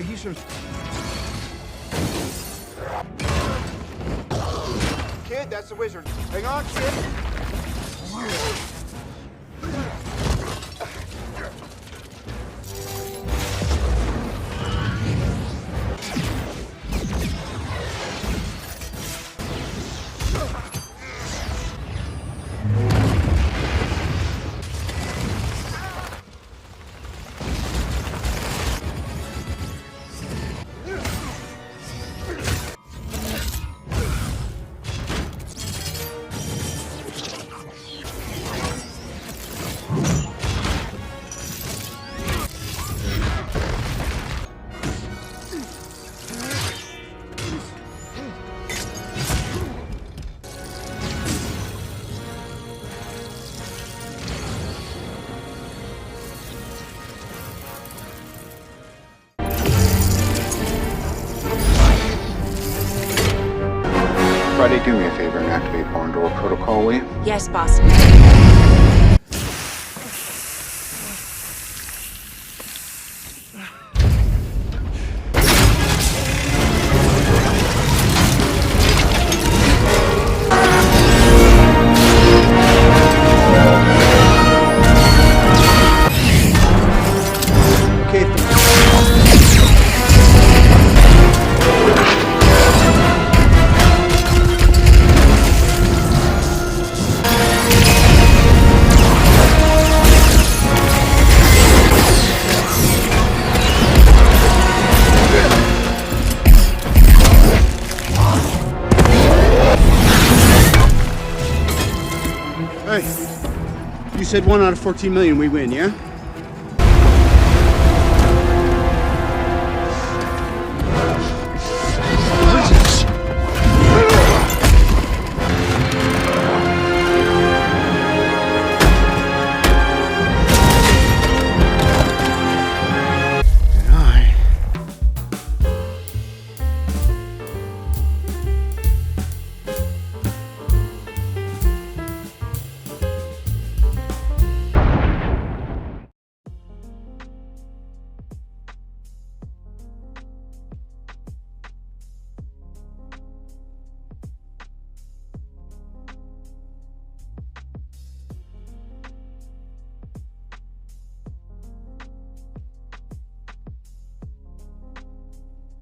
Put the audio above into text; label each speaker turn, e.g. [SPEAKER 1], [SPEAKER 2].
[SPEAKER 1] He's from... Kid, that's the wizard. Hang on, kid.
[SPEAKER 2] Friday, do me a favor and activate barn door protocol, will you?
[SPEAKER 3] Yes, boss.
[SPEAKER 1] Hey, you said 1 out of 14 million we win, yeah?